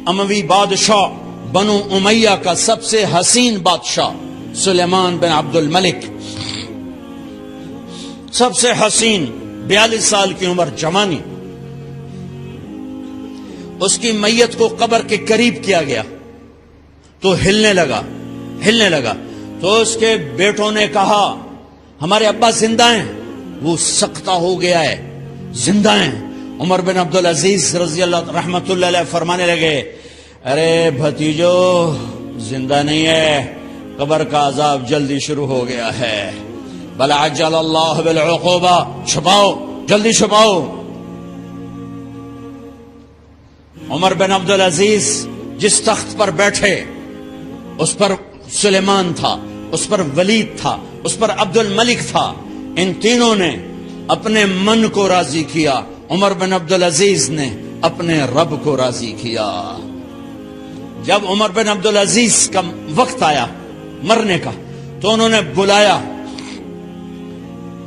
اموی بادشاہ بنو امیہ کا سب سے حسین بادشاہ سلیمان بن عبد الملک، سب سے حسین، 42 سال کی عمر، جوانی، اس کی میت کو قبر کے قریب کیا گیا تو ہلنے لگا تو اس کے بیٹوں نے کہا ہمارے ابا زندہ ہیں، وہ سکتہ ہو گیا ہے، زندہ ہیں۔ عمر بن عبدالعزیز رضی اللہ رحمت اللہ علیہ فرمانے لگے ارے بھتیجو زندہ نہیں ہے، قبر کا عذاب جلدی شروع ہو گیا ہے، بل عجل اللہ بالعقوبہ، چھپاؤ، جلدی چھپاؤ۔ عمر بن عبدالعزیز جس تخت پر بیٹھے اس پر سلیمان تھا، اس پر ولید تھا، اس پر عبد الملک تھا، ان تینوں نے اپنے من کو راضی کیا، عمر بن عبدالعزیز نے اپنے رب کو راضی کیا۔ جب عمر بن عبدالعزیز کا وقت آیا مرنے کا تو انہوں نے بلایا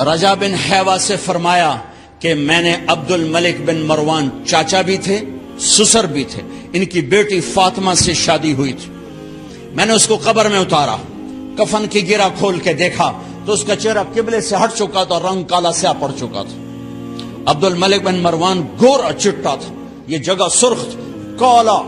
رجا بن حیوہ سے، فرمایا کہ میں نے عبد الملک بن مروان، چاچا بھی تھے سسر بھی تھے، ان کی بیٹی فاطمہ سے شادی ہوئی تھی، میں نے اس کو قبر میں اتارا، کفن کی گرہ کھول کے دیکھا تو اس کا چہرہ قبلے سے ہٹ چکا تھا، رنگ کالا سیاہ پڑ چکا تھا۔ عبد الملک بن مروان گورا چٹا تھا، یہ جگہ سرخ تھی، کالا۔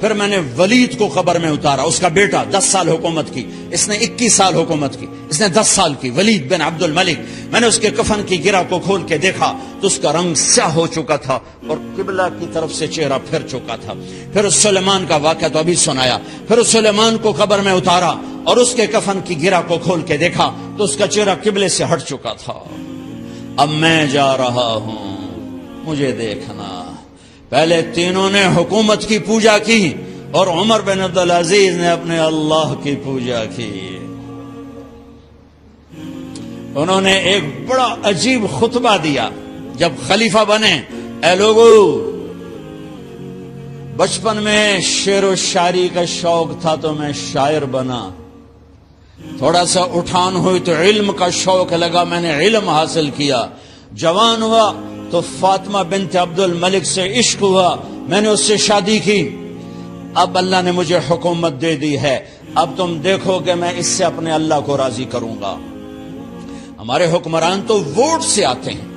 پھر میں نے ولید کو قبر میں اتارا، اس کا بیٹا 10 سال حکومت کی، اس نے 21 سال حکومت کی، اس نے 10 سال کی، ولید بن عبد الملک۔ میں نے اس کے کفن کی گرہ کو کھول کے دیکھا تو اس کا رنگ سیاہ ہو چکا تھا اور قبلہ کی طرف سے چہرہ پھر چکا تھا۔ پھر اس سلیمان کا واقعہ تو ابھی سنایا، پھر اس سلیمان کو قبر میں اتارا اور اس کے کفن کی گرہ کو کھول کے دیکھا تو اس کا چہرہ قبلے سے ہٹ چکا تھا۔ اب میں جا رہا ہوں، مجھے دیکھنا۔ پہلے تینوں نے حکومت کی پوجا کی اور عمر بن عبدالعزیز نے اپنے اللہ کی پوجا کی۔ انہوں نے ایک بڑا عجیب خطبہ دیا جب خلیفہ بنے، اے لوگو، بچپن میں شعر و شاعری کا شوق تھا تو میں شاعر بنا، تھوڑا سا اٹھان ہوئی تو علم کا شوق لگا، میں نے علم حاصل کیا، جوان ہوا تو فاطمہ بنت عبد الملک سے عشق ہوا، میں نے اس سے شادی کی، اب اللہ نے مجھے حکومت دے دی ہے، اب تم دیکھو کہ میں اس سے اپنے اللہ کو راضی کروں گا۔ ہمارے حکمران تو ووٹ سے آتے ہیں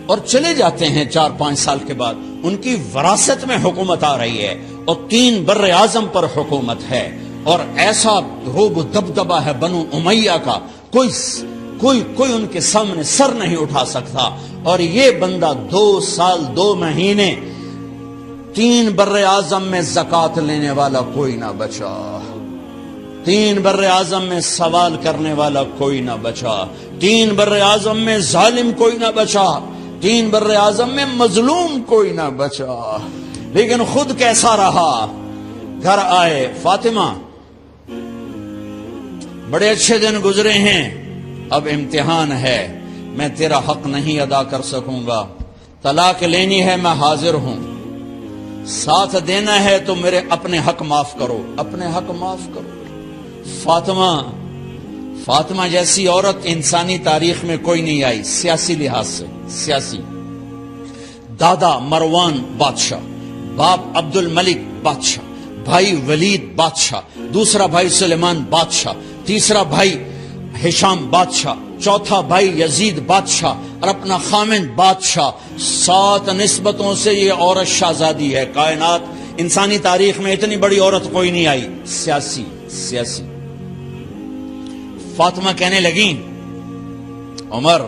اور چلے جاتے ہیں 4-5 سال کے بعد، ان کی وراثت میں حکومت آ رہی ہے اور 3 بر اعظم پر حکومت ہے، اور ایسا روب و دبدبہ ہے بنو امیہ کا، کوئی ان کے سامنے سر نہیں اٹھا سکتا۔ اور یہ بندہ 2 سال 2 مہینے 3 بر اعظم میں زکوٰۃ لینے والا کوئی نہ بچا، 3 بر اعظم میں سوال کرنے والا کوئی نہ بچا، 3 بر اعظم میں ظالم کوئی نہ بچا، 3 بر اعظم میں مظلوم کوئی نہ بچا۔ لیکن خود کیسا رہا؟ گھر آئے، فاطمہ بڑے اچھے دن گزرے ہیں، اب امتحان ہے، میں تیرا حق نہیں ادا کر سکوں گا، طلاق لینی ہے میں حاضر ہوں، ساتھ دینا ہے تو میرے اپنے حق معاف کرو، اپنے حق معاف کرو۔ فاطمہ جیسی عورت انسانی تاریخ میں کوئی نہیں آئی، سیاسی لحاظ سے، سیاسی، دادا مروان بادشاہ، باپ عبد الملک بادشاہ، بھائی ولید بادشاہ، دوسرا بھائی سلیمان بادشاہ، تیسرا بھائی ہشام بادشاہ، چوتھا بھائی یزید بادشاہ اور اپنا خامند بادشاہ، 7 نسبتوں سے یہ عورت شہزادی ہے۔ کائنات انسانی تاریخ میں اتنی بڑی عورت کوئی نہیں آئی، سیاسی۔ فاطمہ کہنے لگیں عمر،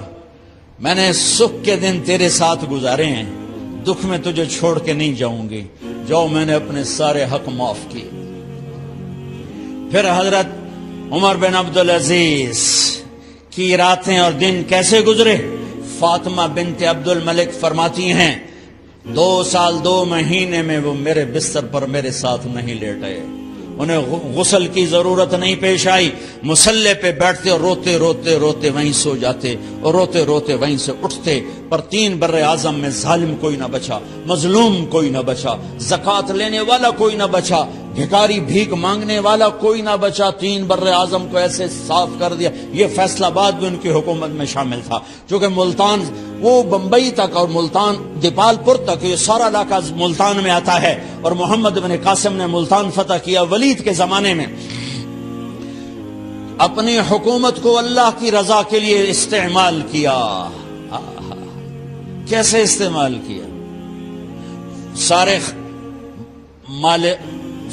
میں نے سکھ کے دن تیرے ساتھ گزارے ہیں، دکھ میں تجھے چھوڑ کے نہیں جاؤں گی، جو میں نے اپنے سارے حق معاف کیے۔ پھر حضرت عمر بن عبدالعزیز کی راتیں اور دن کیسے گزرے؟ فاطمہ بنت عبد الملک فرماتی ہیں 2 سال 2 مہینے میں وہ میرے بستر پر میرے ساتھ نہیں لیٹے، انہیں غسل کی ضرورت نہیں پیش آئی، مصلے پہ بیٹھتے اور روتے روتے وہیں سو جاتے اور روتے روتے وہیں سے اٹھتے، پر 3 بر اعظم میں ظالم کوئی نہ بچا، مظلوم کوئی نہ بچا، زکوٰۃ لینے والا کوئی نہ بچا، بھکاری بھیک مانگنے والا کوئی نہ بچا۔ 3 بر اعظم کو ایسے صاف کر دیا۔ یہ فیصل آباد بھی ان کی حکومت میں شامل تھا، چونکہ ملتان وہ بمبئی تک اور ملتان دیپال پور تک یہ سارا علاقہ ملتان میں آتا ہے، اور محمد بن قاسم نے ملتان فتح کیا ولید کے زمانے میں۔ اپنی حکومت کو اللہ کی رضا کے لیے استعمال کیا۔ کیسے استعمال کیا؟ سارے مال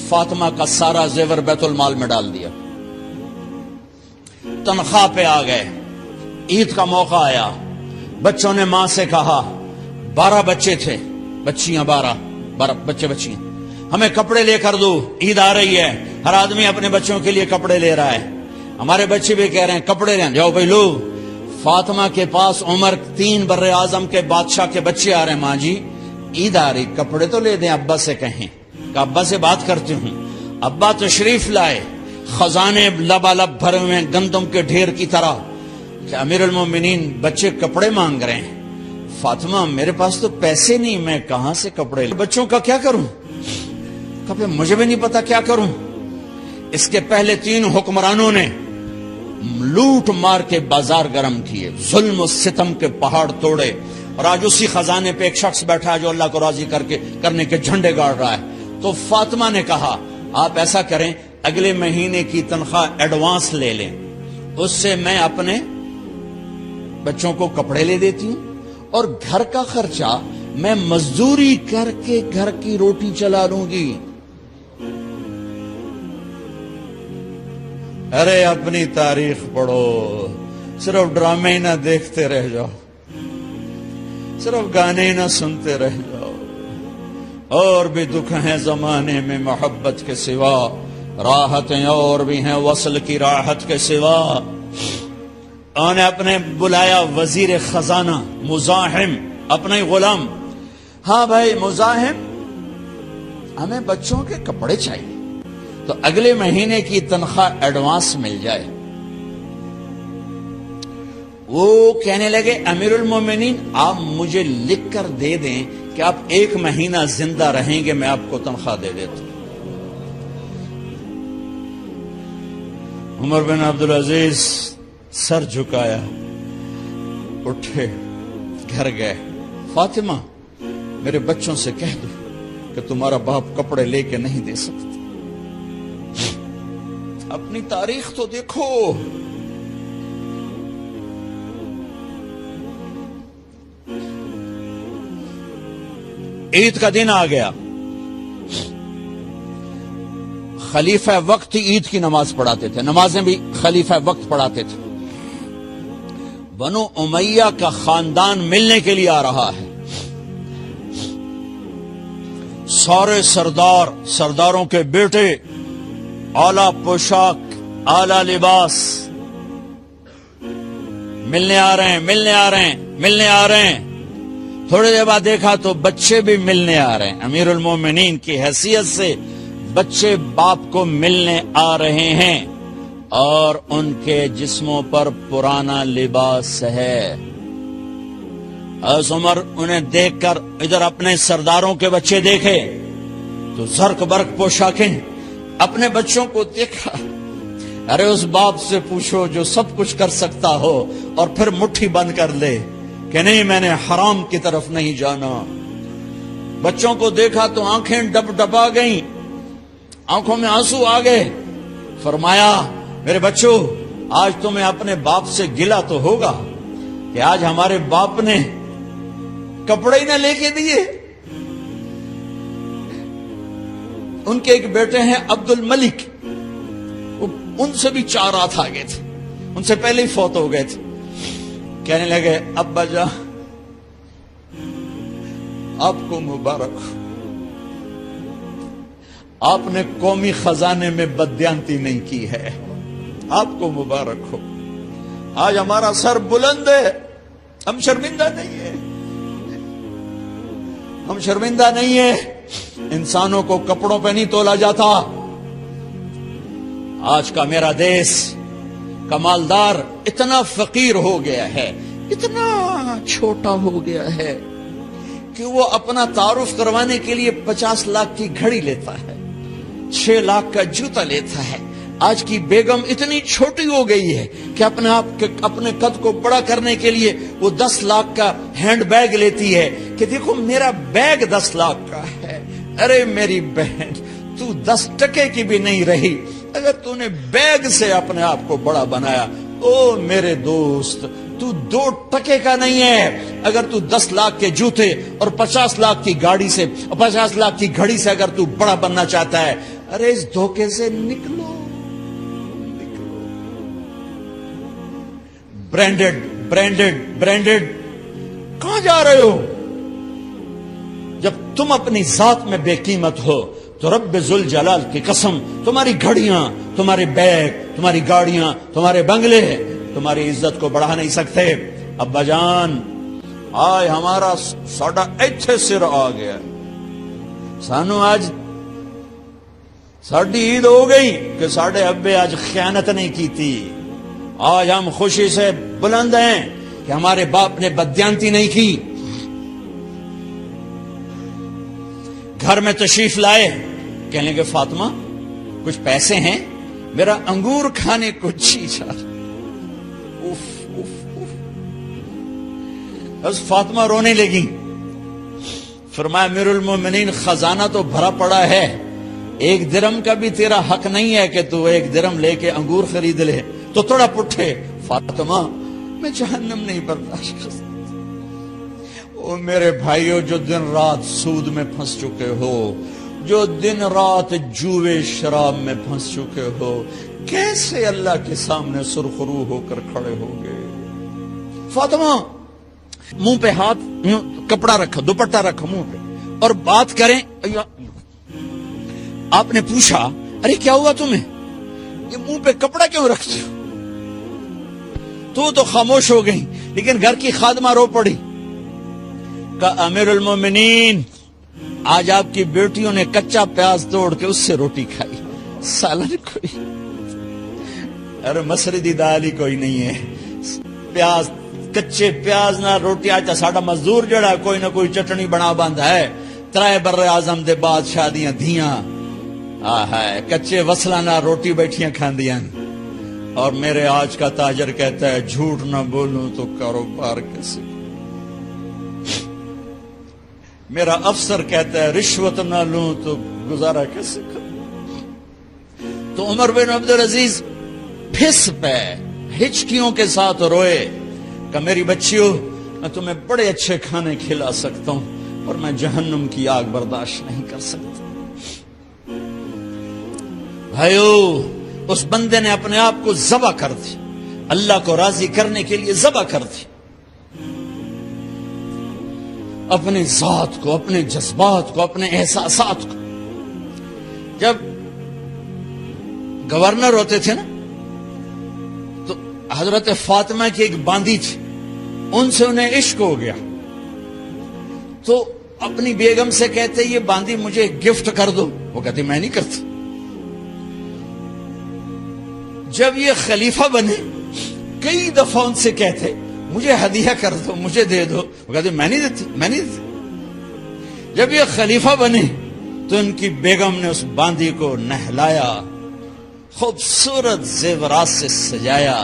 فاطمہ کا سارا زیور بیت المال میں ڈال دیا، تنخواہ پہ آ گئے۔ عید کا موقع آیا، بچوں نے ماں سے کہا، 12 بچے تھے، بچیاں 12 بچے بچیاں، ہمیں کپڑے لے کر دو، عید آ رہی ہے، ہر آدمی اپنے بچوں کے لیے کپڑے لے رہا ہے۔ ہمارے بچے بھی کہہ رہے ہیں کپڑے لیں، جاؤ بھائی لو۔ فاطمہ کے پاس عمر 3 بر اعظم کے بادشاہ کے بچے آ رہے ہیں، ماں جی عید آ رہی، کپڑے تو لے دیں، ابا سے کہیں کہ ابا سے بات کرتی ہوں۔ ابا تشریف لائے، خزانے لبالب بھرے ہوئے گندم کے ڈھیر کی طرح، کہ امیر المومنین بچے کپڑے مانگ رہے ہیں۔ فاطمہ میرے پاس تو پیسے نہیں، میں کہاں سے کپڑے لوں، بچوں کا کیا کروں؟ کبھی مجھے بھی نہیں پتا کیا کروں۔ اس کے پہلے 3 حکمرانوں نے لوٹ مار کے بازار گرم کیے، ظلم و ستم کے پہاڑ توڑے، اور آج اسی خزانے پہ ایک شخص بیٹھا ہے جو اللہ کو راضی کرنے کے جھنڈے گاڑ رہا ہے۔ تو فاطمہ نے کہا آپ ایسا کریں، اگلے مہینے کی تنخواہ ایڈوانس لے لیں، اس سے میں اپنے بچوں کو کپڑے لے دیتی ہوں، اور گھر کا خرچہ میں مزدوری کر کے گھر کی روٹی چلا لوں گی۔ ارے اپنی تاریخ پڑھو، صرف ڈرامے ہی نہ دیکھتے رہ جاؤ، صرف گانے ہی نہ سنتے رہ جاؤ۔ اور بھی دکھ ہیں زمانے میں محبت کے سوا، راحتیں اور بھی ہیں وصل کی راحت کے سوا۔ انہوں نے اپنے بلایا وزیر خزانہ مزاحم، اپنا ہی غلام، ہاں بھائی مزاحم ہمیں بچوں کے کپڑے چاہیے، تو اگلے مہینے کی تنخواہ ایڈوانس مل جائے۔ وہ کہنے لگے امیر المومنین آپ مجھے لکھ کر دے دیں کہ آپ 1 مہینہ زندہ رہیں گے، میں آپ کو تنخواہ دے دیتا ہوں۔ عمر بن عبدالعزیز سر جھکایا، اٹھے، گھر گئے، فاطمہ میرے بچوں سے کہہ دو کہ تمہارا باپ کپڑے لے کے نہیں دے سکتا۔ اپنی تاریخ تو دیکھو، عید کا دن آ گیا، خلیفہ وقت ہی عید کی نماز پڑھاتے تھے، نمازیں بھی خلیفہ وقت پڑھاتے تھے۔ بنو امیہ کا خاندان ملنے کے لیے آ رہا ہے، سارے سرداروں کے بیٹے، اعلیٰ پوشاک، اعلیٰ لباس، ملنے آ رہے ہیں۔ تھوڑی دیر بعد دیکھا تو بچے بھی ملنے آ رہے ہیں، امیر المومنین کی حیثیت سے بچے باپ کو ملنے آ رہے ہیں، اور ان کے جسموں پر پرانا لباس ہے۔ حضرت عمر انہیں دیکھ کر ادھر اپنے سرداروں کے بچے دیکھے تو زرق برق پوشاکیں، اپنے بچوں کو دیکھا۔ ارے اس باپ سے پوچھو جو سب کچھ کر سکتا ہو اور پھر مٹھی بند کر لے کہ نہیں میں نے حرام کی طرف نہیں جانا۔ بچوں کو دیکھا تو آنکھیں ڈبا گئیں، آنکھوں میں آنسو آ گئے۔ فرمایا میرے بچوں آج تمہیں اپنے باپ سے گلہ تو ہوگا کہ آج ہمارے باپ نے کپڑے ہی نہ لے کے دیے۔ ان کے ایک بیٹے ہیں عبد الملک، ان سے بھی 4 رات آگے تھے، ان سے پہلے ہی فوت ہو گئے تھے۔ کہنے لگے ابا جان آپ کو مبارک ہو، آپ نے قومی خزانے میں بددیانتی نہیں کی ہے، آپ کو مبارک ہو۔ آج ہمارا سر بلند ہے، ہم شرمندہ نہیں ہیں، ہم شرمندہ نہیں ہیں۔ انسانوں کو کپڑوں پہ نہیں تولا جاتا۔ آج کا میرا دیش کا مالدار اتنا فقیر ہو گیا ہے اتنا چھوٹا ہو گیا ہے کہ وہ اپنا تعارف کروانے کے لیے 50 لاکھ کی گھڑی لیتا ہے، 6 لاکھ کا جوتا لیتا ہے۔ آج کی بیگم اتنی چھوٹی ہو گئی ہے کہ اپنے قد کو بڑا کرنے کے لیے وہ 10 لاکھ کا ہینڈ بیگ لیتی ہے کہ دیکھو میرا بیگ 10 لاکھ کا ہے۔ ارے میری بہن، تو 10 ٹکے کی بھی نہیں رہی اگر تو نے بیگ سے اپنے آپ کو بڑا بنایا۔ او میرے دوست، تو 2 ٹکے کا نہیں ہے اگر تو 10 لاکھ کے جوتے اور 50 لاکھ کی گاڑی سے، 50 لاکھ کی گھڑی سے اگر تو بڑا بننا چاہتا ہے۔ ارے اس دھوکے سے نکلو۔ برینڈڈ کہاں جا رہے ہو؟ جب تم اپنی ذات میں بے قیمت ہو تو رب ذوالجلال کی قسم، تمہاری گھڑیاں، تمہارے بیگ، تمہاری گاڑیاں، تمہارے بنگلے تمہاری عزت کو بڑھا نہیں سکتے۔ ابا جان، آج ہمارا ساڈا ایتھے سر آ گیا، سانو آج ساڈی عید ہو گئی کہ ساڈے ابے آج خیانت نہیں کی تھی۔ آج ہم خوشی سے بلند ہیں کہ ہمارے باپ نے بددیانتی نہیں کی۔ گھر میں تشریف لائے، کہنے کہ فاطمہ کچھ پیسے ہیں، میرا انگور کھانے کو جی چاہ۔ بس فاطمہ رونے لگی۔ فرمایا امیر المومنین، خزانہ تو بھرا پڑا ہے، 1 درم کا بھی تیرا حق نہیں ہے کہ تو 1 درم لے کے انگور خرید لے۔ تو تھوڑا پٹھے، فاطمہ میں جہنم نہیں برداشت کر سکتا۔ او میرے بھائیو، جو دن رات سود میں پھنس چکے ہو، جو دن رات جوے شراب میں پھنس چکے ہو، کیسے اللہ کے سامنے سرخرو ہو کر کھڑے ہو گئے؟ فاطمہ منہ پہ ہاتھ، کپڑا رکھا، دوپٹہ رکھا منہ پہ اور بات کریں۔ آپ نے پوچھا ارے کیا ہوا تمہیں، یہ منہ پہ کپڑا کیوں رکھتے ہو؟ تو خاموش ہو گئی، لیکن گھر کی خادمہ رو پڑی۔ کہا امیر المومنین، آج آپ کی بیٹیوں نے کچا پیاز توڑ کے اس سے روٹی کھائی، سالن کوئی، ارے مسری دی دال ہی کوئی نہیں ہے، پیاز، کچے پیاز نہ روٹی۔ آج ساڈا مزدور جڑا کوئی نہ کوئی چٹنی بنا بند ہے، 3 بر اعظم دے بعد شادیاں دھیاں، کچے وصلہ نہ روٹی بیٹھیاں کھاندیاں۔ اور میرے آج کا تاجر کہتا ہے جھوٹ نہ بولوں تو کاروبار کیسے، میرا افسر کہتا ہے رشوت نہ لوں تو گزارا کیسے کروں۔ تو عمر بن عبدالعزیز پھس پہ ہچکیوں کے ساتھ روئے کہ میری بچیوں، میں تمہیں بڑے اچھے کھانے کھلا سکتا ہوں اور میں جہنم کی آگ برداشت نہیں کر سکتا۔ بھائیو، اس بندے نے اپنے آپ کو ذبح کر دی، اللہ کو راضی کرنے کے لیے ذبح کر دی، اپنی ذات کو، اپنے جذبات کو، اپنے احساسات کو۔ جب گورنر ہوتے تھے نا تو حضرت فاطمہ کی ایک باندی تھی، ان سے انہیں عشق ہو گیا تو اپنی بیگم سے کہتے یہ باندی مجھے گفٹ کر دو، وہ کہتے میں نہیں کرتا۔ جب یہ خلیفہ بنے کئی دفعہ ان سے کہتے مجھے ہدیہ کر دو، مجھے دے دو، وہ کہتے میں نہیں دیتی۔ جب یہ خلیفہ بنے تو ان کی بیگم نے اس باندی کو نہلایا، خوبصورت زیورات سے سجایا،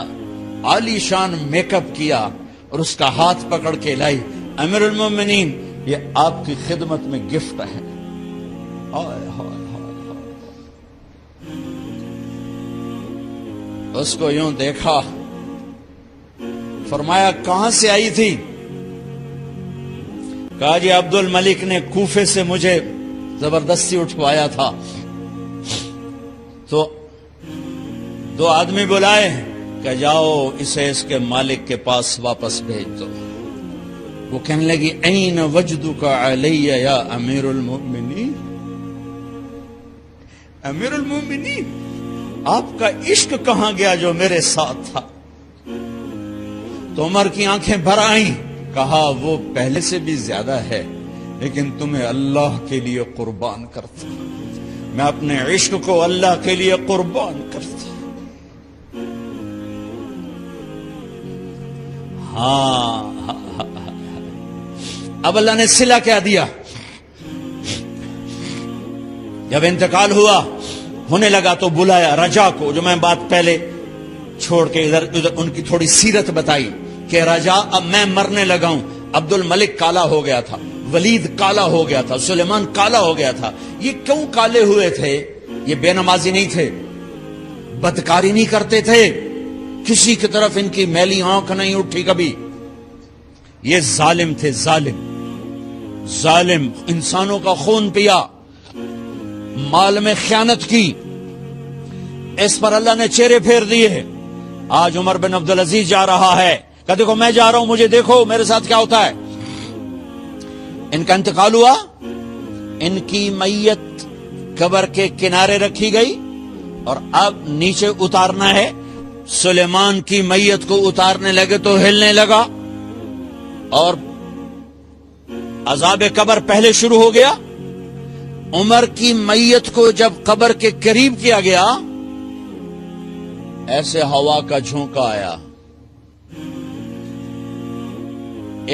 عالی شان میک اپ کیا اور اس کا ہاتھ پکڑ کے لائی، امیر المومنین یہ آپ کی خدمت میں گفٹ ہے۔ اس کو یوں دیکھا، فرمایا کہاں سے آئی تھی؟ کہا جی عبد الملک نے کوفے سے مجھے زبردستی اٹھوایا تھا۔ تو 2 آدمی بلائے کہ جاؤ اسے اس کے مالک کے پاس واپس بھیج دو۔ وہ کہنے لگی این وجدک علی یا امیر المؤمنین، امیر المؤمنین آپ کا عشق کہاں گیا جو میرے ساتھ تھا؟ تو عمر کی آنکھیں بھر آئیں، کہا وہ پہلے سے بھی زیادہ ہے لیکن تمہیں اللہ کے لیے قربان کرتا، میں اپنے عشق کو اللہ کے لیے قربان کرتا۔ ہاں اب اللہ نے صلہ کیا دیا. جب انتقال ہونے لگا تو بلایا رجا کو, جو میں بات پہلے چھوڑ کے ادھر ان کی تھوڑی سیرت بتائی کہ رجا اب میں مرنے لگا ہوں. عبد الملک کالا ہو گیا تھا, ولید کالا ہو گیا تھا, سلیمان کالا ہو گیا تھا. یہ کیوں کالے ہوئے تھے؟ یہ بے نمازی نہیں تھے, بدکاری نہیں کرتے تھے, کسی کی طرف ان کی میلی آنکھ نہیں اٹھی کبھی. یہ ظالم تھے, ظالم انسانوں کا خون پیا, مال میں خیانت کی. اس پر اللہ نے چہرے پھیر دیے. آج عمر بن عبدالعزیز جا رہا ہے کہ دیکھو میں جا رہا ہوں, مجھے دیکھو میرے ساتھ کیا ہوتا ہے. ان کا انتقال ہوا, ان کی میت قبر کے کنارے رکھی گئی اور اب نیچے اتارنا ہے. سلیمان کی میت کو اتارنے لگے تو ہلنے لگا اور عذاب قبر پہلے شروع ہو گیا. عمر کی میت کو جب قبر کے قریب کیا گیا, ایسے ہوا کا جھونکا آیا,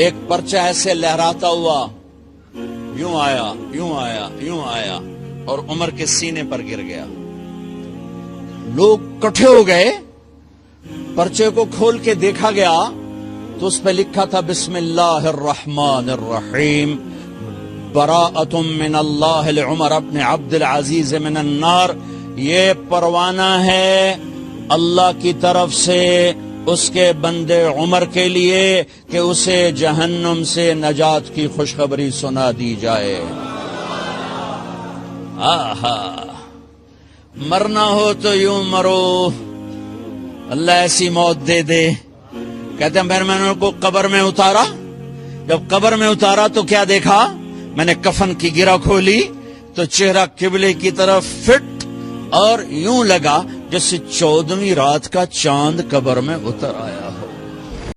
ایک پرچہ ایسے لہراتا ہوا یوں آیا, یوں آیا, یوں آیا اور عمر کے سینے پر گر گیا. لوگ کٹھے ہو گئے, پرچے کو کھول کے دیکھا گیا تو اس پہ لکھا تھا بسم اللہ الرحمن الرحیم براءۃ من اللہ لعمر بن عبد العزیز من النار. یہ پروانہ ہے اللہ کی طرف سے اس کے بندے عمر کے لیے کہ اسے جہنم سے نجات کی خوشخبری سنا دی جائے. آہا, مرنا ہو تو یوں مرو, اللہ ایسی موت دے دے. کہتے ہیں پھر میں نے ان کو قبر میں اتارا. جب قبر میں اتارا تو کیا دیکھا, میں نے کفن کی گرہ کھولی تو چہرہ قبلے کی طرف فٹ اور یوں لگا جیسے 14ویں رات کا چاند قبر میں اتر آیا.